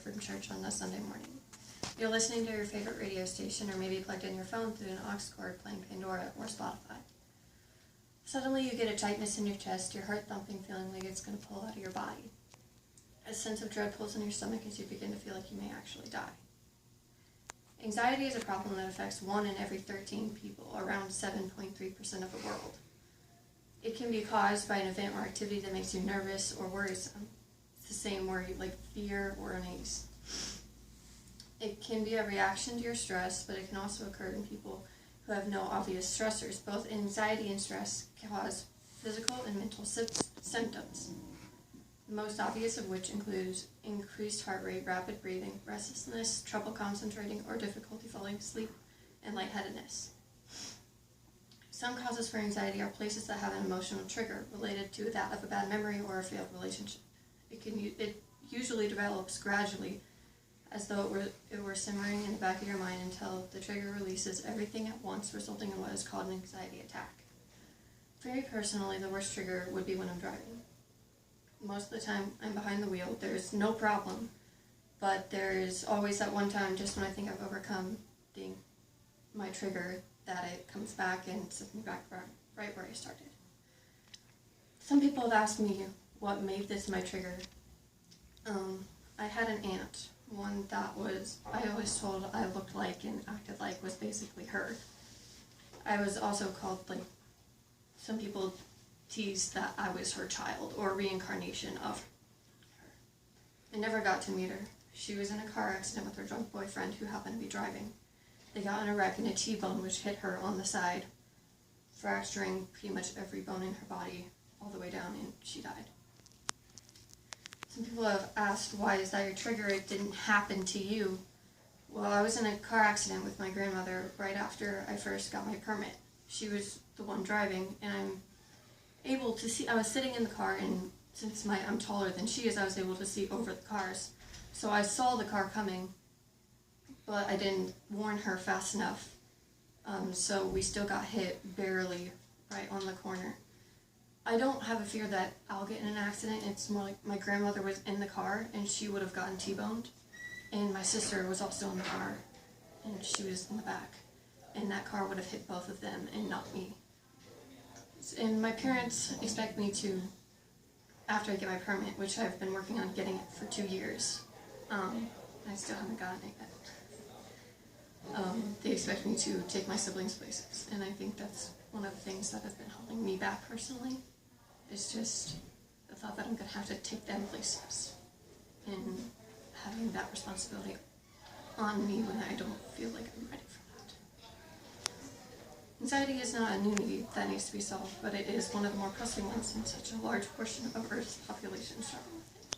from church on a Sunday morning. You're listening to your favorite radio station or maybe plugged in your phone through an aux cord playing Pandora or Spotify. Suddenly you get a tightness in your chest, your heart thumping, feeling like it's going to pull out of your body. A sense of dread pulls in your stomach as you begin to feel like you may actually die. Anxiety is a problem that affects 1 in every 13 people, around 7.3% of the world. It can be caused by an event or activity that makes you nervous or worrisome. It's the same worry like fear or unease. It can be a reaction to your stress, but it can also occur in people who have no obvious stressors. Both anxiety and stress cause physical and mental symptoms, the most obvious of which includes increased heart rate, rapid breathing, restlessness, trouble concentrating or difficulty falling asleep, and lightheadedness. Some causes for anxiety are places that have an emotional trigger related to that of a bad memory or a failed relationship. It usually develops gradually, as though it were simmering in the back of your mind until the trigger releases everything at once, resulting in what is called an anxiety attack. For me personally, the worst trigger would be when I'm driving. Most of the time, I'm behind the wheel. There's no problem, but there's always that one time, just when I think I've overcome my trigger, that it comes back and sets me back right where I started. Some people have asked me what made this my trigger. I had an aunt, one that I always told I looked like and acted like was basically her. I was also called, some people teased that I was her child or reincarnation of her. I never got to meet her. She was in a car accident with her drunk boyfriend who happened to be driving. They got in a wreck and a T-bone which hit her on the side, fracturing pretty much every bone in her body all the way down, and she died. Some people have asked, why is that your trigger? It didn't happen to you. Well, I was in a car accident with my grandmother right after I first got my permit. She was the one driving, and I'm able to see. I was sitting in the car, and since I'm taller than she is, I was able to see over the cars. So I saw the car coming, but I didn't warn her fast enough. So we still got hit barely right on the corner. I don't have a fear that I'll get in an accident. It's more like my grandmother was in the car and she would have gotten T-boned. And my sister was also in the car and she was in the back. And that car would have hit both of them and not me. And my parents expect me to, after I get my permit, which I've been working on getting it for 2 years, I still haven't gotten it yet. They expect me to take my siblings places, and I think that's one of the things that has been holding me back personally, is just the thought that I'm going to have to take them places, and having that responsibility on me when I don't feel like I'm ready for that. Anxiety is not a new need that needs to be solved, but it is one of the more pressing ones, and such a large portion of Earth's population struggle with it.